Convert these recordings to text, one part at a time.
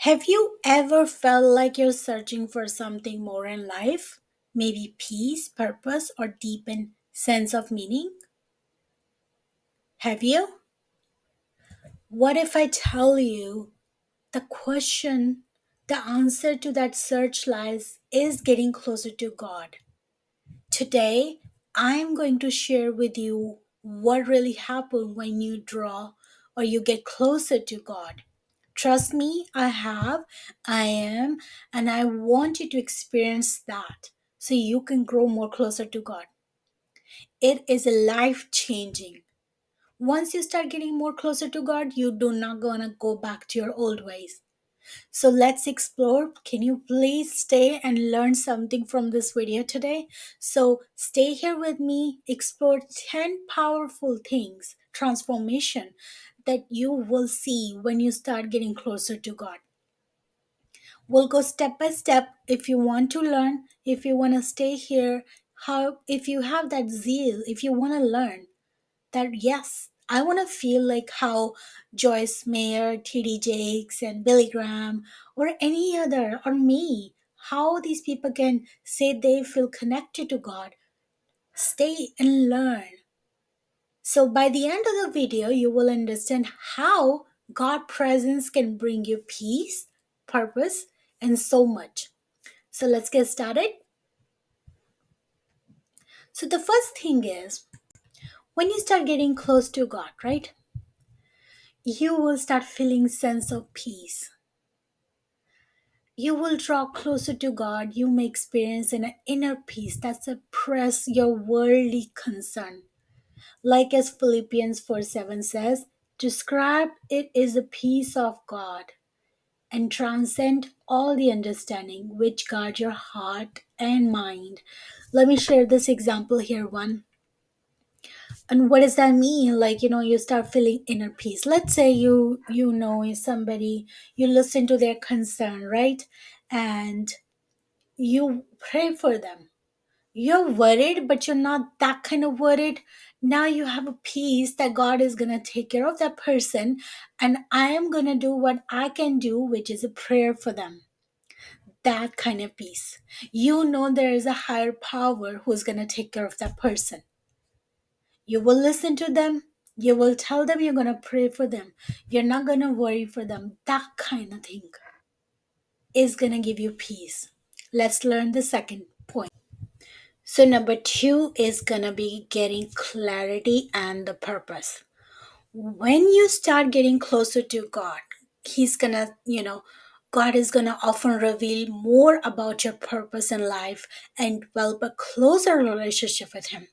Have you ever felt like you're searching for something more in life? Maybe peace, purpose, or deepen sense of meaning? Have you? What if I tell you the answer to that search lies is getting closer to God? Today, I'm going to share with you what really happened when you draw or you get closer to God. Trust me, I am, and I want you to experience that so you can grow more closer to God. It is life changing. Once you start getting more closer to God, you do not gonna go back to your old ways. So let's explore. Can you please stay and learn something from this video today? So stay here with me, explore 10 powerful things, transformation that you will see when you start getting closer to God. We'll go step by step. If you want to learn, if you want to stay here, how if you have that zeal, if you want to learn, that yes, I want to feel like how Joyce Mayer, TD Jakes, and Billy Graham, or any other, or me, how these people can say they feel connected to God. Stay and learn. So by the end of the video, you will understand how God presence can bring you peace, purpose, and so much. So let's get started. So the first thing is when you start getting close to God, right? You will start feeling sense of peace. You will draw closer to God. You may experience an inner peace that suppress your worldly concern. Like as Philippians 4:7 says, describe it is a peace of God and transcend all the understanding which guard your heart and mind. Let me share this example here one. And what does that mean? Like, you start feeling inner peace. Let's say you know somebody, you listen to their concern, right? And you pray for them. You're worried, but you're not that kind of worried. Now you have a peace that God is going to take care of that person, and I am going to do what I can do, which is a prayer for them. That kind of peace. You know there is a higher power who's going to take care of that person. You will listen to them. You will tell them you're going to pray for them. You're not going to worry for them. That kind of thing is going to give you peace. Let's learn the second point. So, number two is going to be getting clarity and the purpose. When you start getting closer to God, He's going to, God is going to often reveal more about your purpose in life and develop a closer relationship with Him.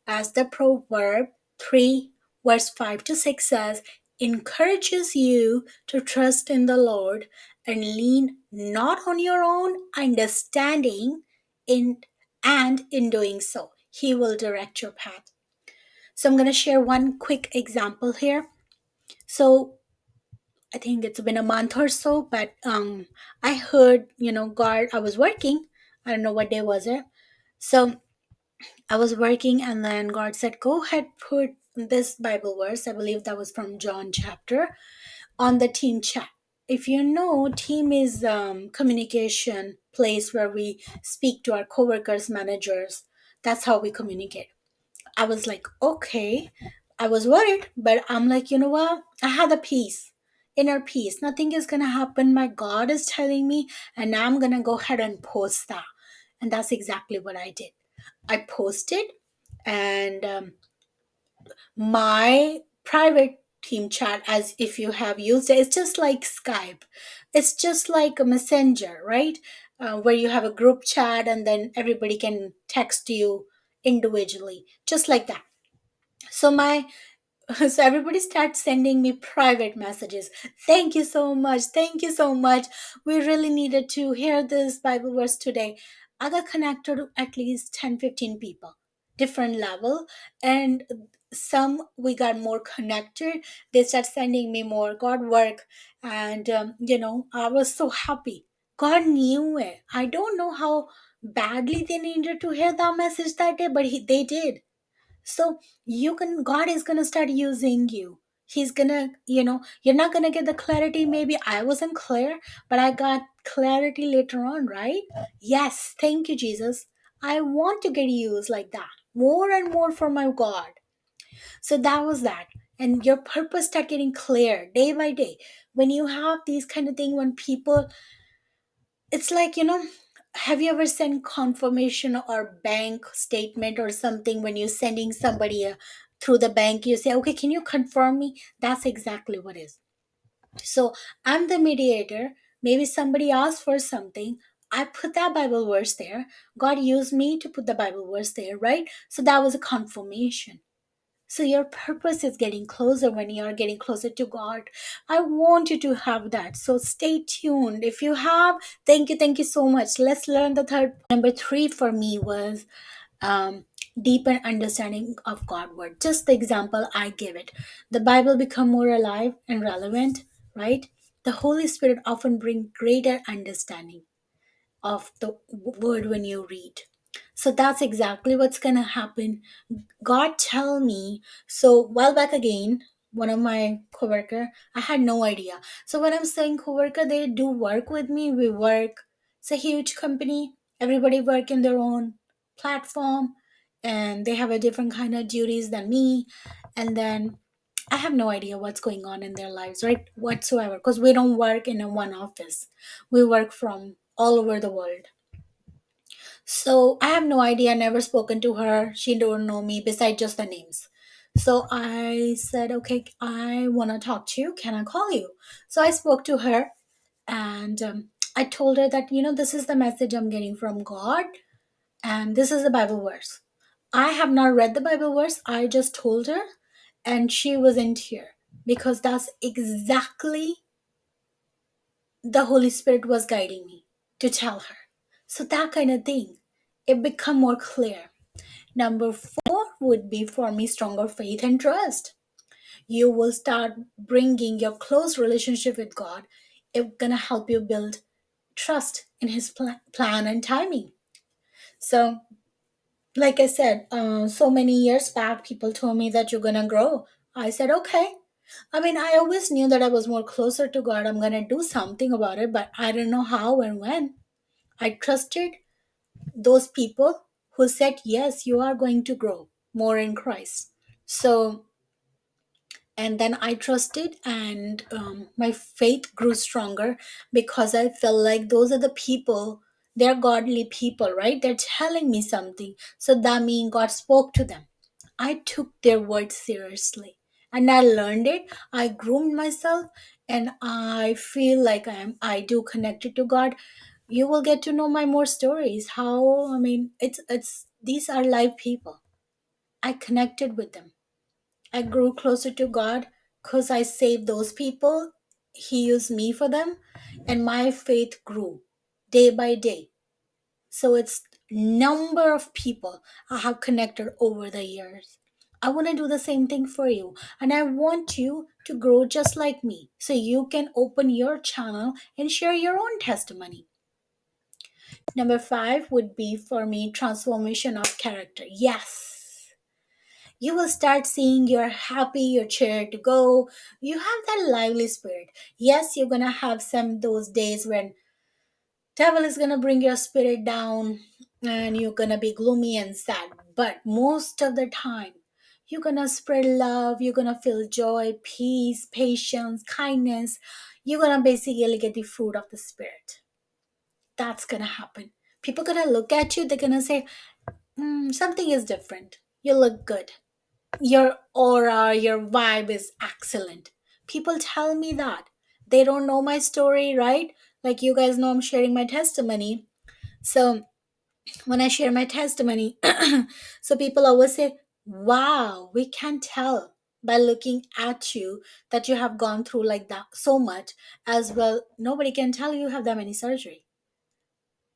As the proverb 3 verse 5 to 6 says, encourages you to trust in the Lord and lean not on your own understanding in and in doing so he will direct your path. So I'm going to share one quick example here. So I think it's been a month or so, but I heard, God, I was working, I don't know what day was it. So I was working, and then God said, go ahead, put this Bible verse. I believe that was from John chapter on the team chat. If you know, team is communication place where we speak to our coworkers, managers. That's how we communicate. I was like, okay. I was worried, but I'm like, you know what? I had a peace, inner peace. Nothing is gonna happen. My God is telling me, and I'm gonna go ahead and post that. And that's exactly what I did. I posted, and my private team chat, as if you have used it, it's just like Skype. It's just like a messenger, right? Where you have a group chat and then everybody can text you individually, just like that. So my so everybody starts sending me private messages. Thank you so much. Thank you so much. We really needed to hear this Bible verse today. I got connected to at least 10, 15 people, different level. And some we got more connected. They start sending me more God work. And, I was so happy. God knew it. I don't know how badly they needed to hear that message that day, but they did. So God is going to start using you. He's gonna, you're not gonna get the clarity. Maybe I wasn't clear, but I got clarity later on, right? Yes, thank you, Jesus. I want to get used like that more and more for my God. So that was that. And your purpose start getting clear day by day. When you have these kind of thing, when people, it's like, have you ever sent confirmation or bank statement or something when you're sending somebody through the bank, you say, okay, can you confirm me? That's exactly what it is. So I'm the mediator. Maybe somebody asked for something. I put that Bible verse there. God used me to put the Bible verse there, right? So that was a confirmation. So your purpose is getting closer when you are getting closer to God. I want you to have that. So stay tuned. If you have, thank you so much. Let's learn the third. Number three for me was um, deeper understanding of God word. Just the example I give it. The Bible become more alive and relevant, right? The Holy Spirit often bring greater understanding of the word when you read. So that's exactly what's gonna happen. God tell me. So while back again, one of my coworker, I had no idea. So when I'm saying coworker, they do work with me. We work. It's a huge company. Everybody work in their own platform, and they have a different kind of duties than me. And then I have no idea what's going on in their lives, right? Whatsoever, because we don't work in a one office. We work from all over the world. So I have no idea, never spoken to her. She don't know me besides just the names. So I said, okay, I want to talk to you. Can I call you? So I spoke to her, and I told her that, this is the message I'm getting from God, and this is the Bible verse. I have not read the Bible verse. I just told her, and she was in tear because that's exactly the Holy Spirit was guiding me to tell her. So that kind of thing, it become more clear. Number four would be for me stronger faith and trust. You will start bringing your close relationship with God. It's gonna help you build trust in His plan and timing. So, like I said, so many years back, people told me that you're gonna grow. I said, okay. I mean, I always knew that I was more closer to God. I'm gonna do something about it, but I don't know how and when. I trusted those people who said, yes, you are going to grow more in Christ. So, and then I trusted, and my faith grew stronger because I felt like those are the people, they're godly people, right? They're telling me something. So that means God spoke to them. I took their words seriously and I learned it. I groomed myself, and I feel like I do connected to God. You will get to know my more stories. How, I mean, it's these are live people. I connected with them. I grew closer to God because I saved those people. He used me for them, and my faith grew day by day. So it's number of people I have connected over the years. I want to do the same thing for you, and I want you to grow just like me so you can open your channel and share your own testimony. Number five would be for me transformation of character. Yes, you will start seeing you're happy, you're cheered to go. You have that lively spirit. Yes, you're gonna have some those days when devil is gonna bring your spirit down and you're gonna be gloomy and sad. But most of the time, you're gonna spread love, you're gonna feel joy, peace, patience, kindness. You're gonna basically get the fruit of the spirit. That's gonna happen. People gonna look at you, they're gonna say, something is different. You look good. Your aura, your vibe is excellent. People tell me that. They don't know my story, right? Like you guys know I'm sharing my testimony. So when I share my testimony, so people always say, wow, we can tell by looking at you that you have gone through like that so much. As well, nobody can tell you have that many surgery.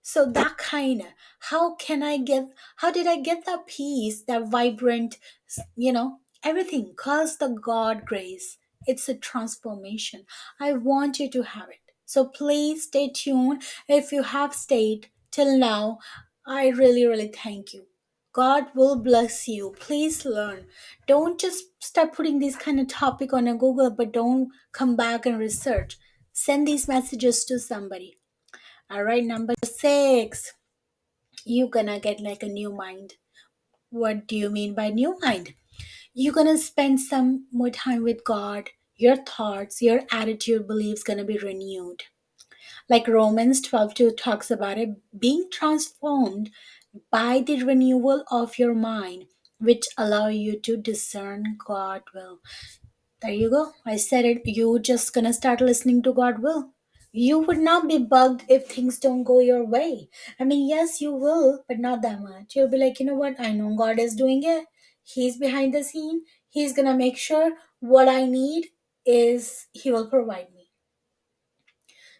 So that kind of, how did I get that peace, that vibrant, everything? Cause the God grace. It's a transformation. I want you to have it. So please stay tuned. If you have stayed till now, I really, really thank you. God will bless you. Please learn. Don't just start putting these kind of topic on a Google, but don't come back and research. Send these messages to somebody. All right, number 6, you're gonna get like a new mind. What do you mean by new mind? You're gonna spend some more time with God. Your thoughts, your attitude, beliefs gonna be renewed. Like Romans 12:2 talks about it, being transformed by the renewal of your mind, which allow you to discern God will. There you go. I said it. You just gonna start listening to God will. You would not be bugged if things don't go your way. I mean, yes, you will, but not that much. You'll be like, you know what? I know God is doing it. He's behind the scene. He's gonna make sure what I need is He will provide me.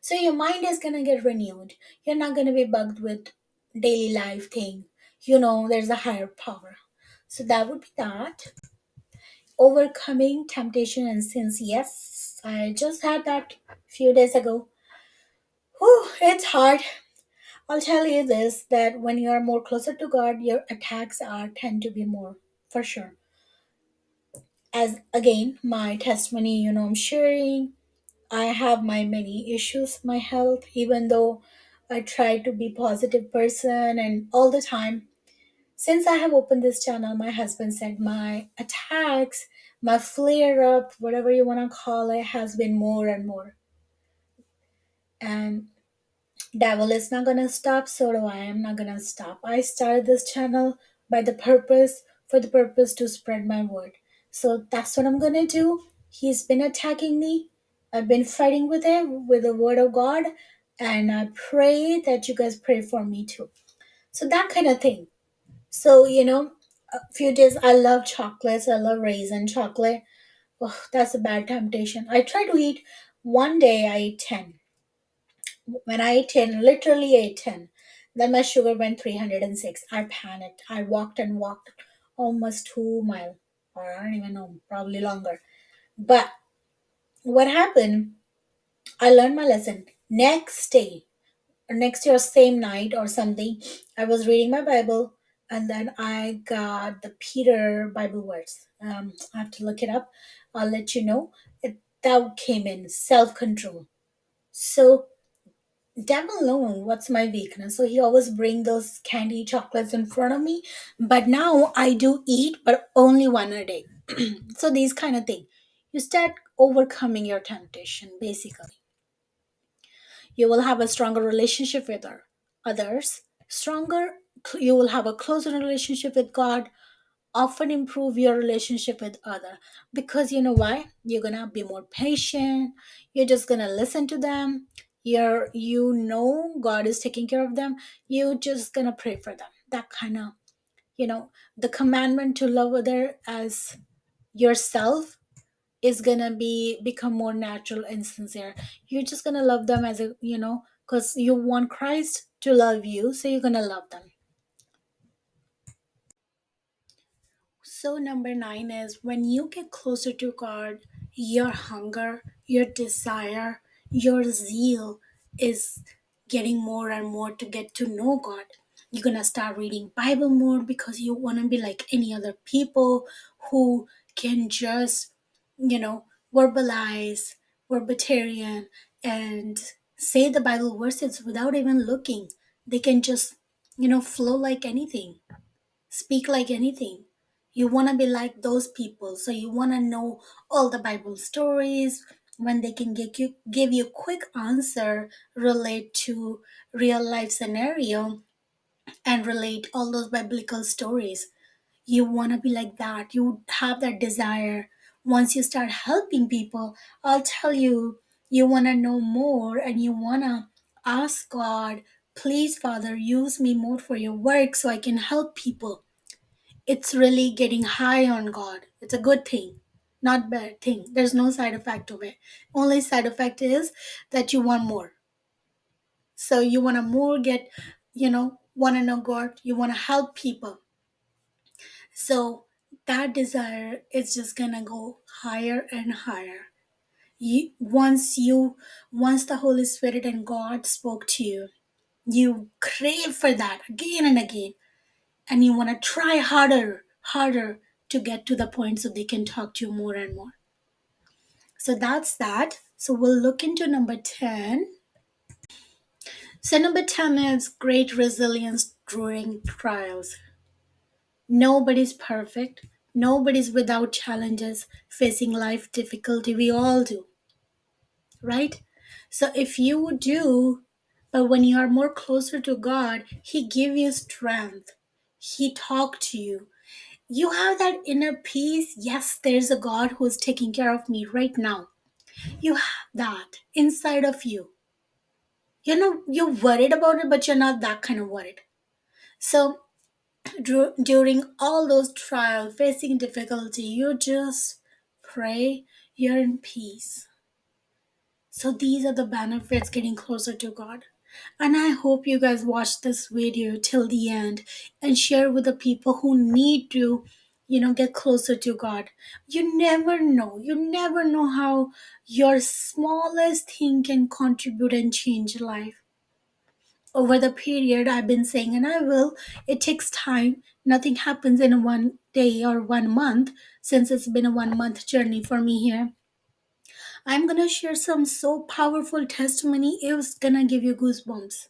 So your mind is gonna get renewed. You're not gonna be bugged with daily life thing. You know, there's a higher power. So that would be that. Overcoming temptation and sins. Yes, I just had that few days ago. Whew, it's hard. I'll tell you this that when you are more closer to God, your attacks are tend to be more for sure. As again, my testimony, I'm sharing. I have my many issues, my health, even though I try to be positive person and all the time. Since I have opened this channel, my husband said my attacks, my flare up, whatever you want to call it, has been more and more. And devil is not gonna stop, so do I. I'm not gonna stop. I started this channel by the purpose, for the purpose to spread my word. So that's what I'm gonna do. He's been attacking me. I've been fighting with him with the word of God, and I pray that you guys pray for me too. So that kind of thing. So a few days I love chocolates. I love raisin chocolate. Oh, that's a bad temptation. I try to eat. One day I ate 10. When I ate 10, literally ate 10, then my sugar went 306. I panicked. I walked and walked almost 2 miles, or I don't even know, probably longer. But what happened, I learned my lesson. Next day, or next year, same night or something, I was reading my Bible and then I got the Peter Bible verse. I have to look it up. I'll let you know. That came in self control. So devil alone what's my weakness, so he always bring those candy chocolates in front of me, but now I do eat, but only one a day. So these kind of thing, you start overcoming your temptation. Basically, you will have a stronger relationship with others, stronger, you will have a closer relationship with God, often improve your relationship with other, because you know why, you're gonna be more patient, you're just gonna listen to them, God is taking care of them, you're just gonna pray for them. That kind of, the commandment to love other as yourself is gonna become more natural and sincere. You're just gonna love them as a, because you want Christ to love you, so you're gonna love them. So, number 9 is when you get closer to God, your hunger, your desire, your zeal is getting more and more to get to know God. You're gonna start reading Bible more because you wanna be like any other people who can just, verbalize, verbitarian, and say the Bible verses without even looking. They can just, flow like anything, speak like anything. You want to be like those people. So you want to know all the Bible stories when they can give you quick answer, relate to real life scenario, and relate all those biblical stories. You want to be like that. You have that desire. Once you start helping people, I'll tell you, you want to know more and you want to ask God, please, Father, use me more for your work so I can help people. It's really getting high on God. It's a good thing, not bad thing. There's no side effect of it. Only side effect is that you want more. So you want to more get, want to know God. You want to help people. So that desire is just gonna go higher and higher. Once the Holy Spirit and God spoke to you, you crave for that again and again. and you want to try harder to get to the point so they can talk to you more and more. So that's that. So we'll look into number 10. So number 10 is great resilience during trials. Nobody's perfect. Nobody's without challenges, facing life difficulty. We all do, right? So if you do, but when you are more closer to God, He give you strength. He talk to you. You have that inner peace. Yes, there's a God who is taking care of me right now. You have that inside of you. You're worried about it, but you're not that kind of worried. So during all those trials, facing difficulty, you just pray, you're in peace. So these are the benefits getting closer to God. And I hope you guys watch this video till the end and share with the people who need to, get closer to God. You never know. You never know how your smallest thing can contribute and change life. Over the period I've been saying, and I will, it takes time. Nothing happens in a one day or 1 month, since it's been a 1 month journey for me here. I'm gonna share some so powerful testimony, it's gonna give you goosebumps.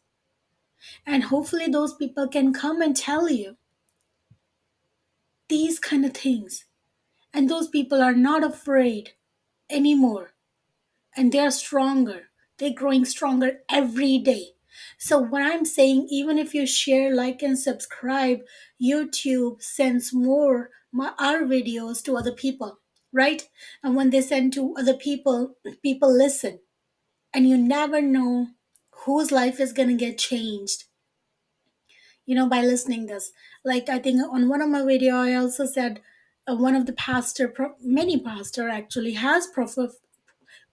And hopefully those people can come and tell you these kind of things. And those people are not afraid anymore. And they're stronger. They're growing stronger every day. So what I'm saying, even if you share, like, and subscribe, YouTube sends our videos to other people, right? And when they send to other people, people listen. And you never know whose life is gonna get changed, by listening this. Like, I think on one of my video I also said, one of the many pastor actually has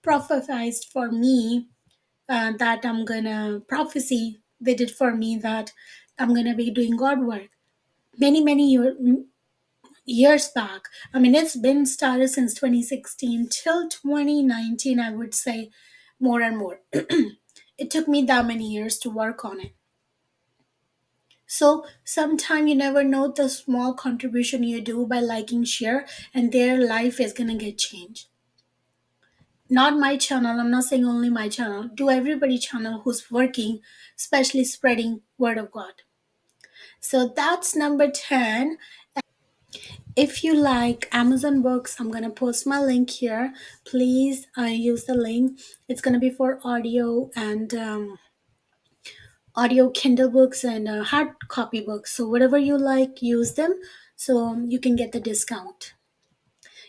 prophesied for me, that I'm gonna prophecy they did for me, that I'm gonna be doing God work many years back. I mean, it's been started since 2016 till 2019, I would say, more and more. It took me that many years to work on it. So sometime you never know the small contribution you do by liking, share, and their life is gonna get changed. Not my channel, I'm not saying only my channel. Do everybody channel who's working, especially spreading word of God. So that's number 10. If you like Amazon books, I'm gonna post my link here. Please use the link. It's gonna be for audio and audio Kindle books and hard copy books. So whatever you like, use them so you can get the discount.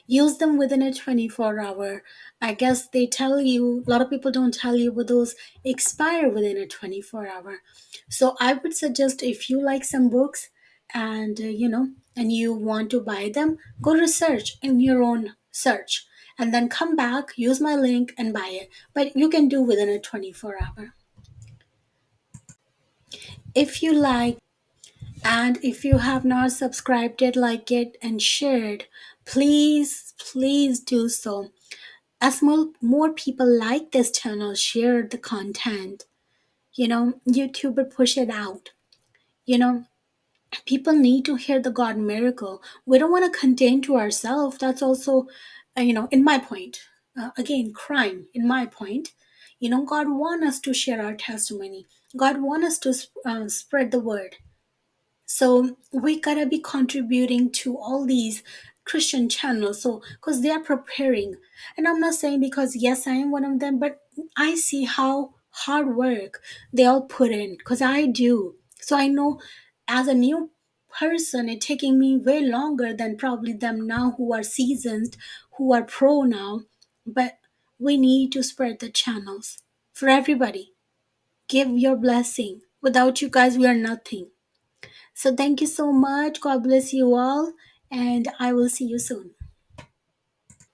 Use them within a 24-hour. I guess they tell you, a lot of people don't tell you, but those expire within a 24-hour. So I would suggest, if you like some books and and you want to buy them, go research in your own search and then come back, use my link and buy it. But you can do within a 24-hour. If you like, and if you have not subscribed it, like it, and shared, please do so. As more people like this channel, share the content, YouTube will push it out. You know, people need to hear the God miracle. We don't want to contain to ourselves. That's also, in my point, again, crime, in my point. God want us to share our testimony. God want us to spread the word. So we gotta be contributing to all these Christian channels. So because they are preparing, and I'm not saying because yes I am one of them, but I see how hard work they all put in, because I do. So I know, as a new person, it taking me way longer than probably them now who are seasoned, who are pro now. But we need to spread the channels for everybody. Give your blessing. Without you guys, we are nothing. So thank you so much. God bless you all. And I will see you soon.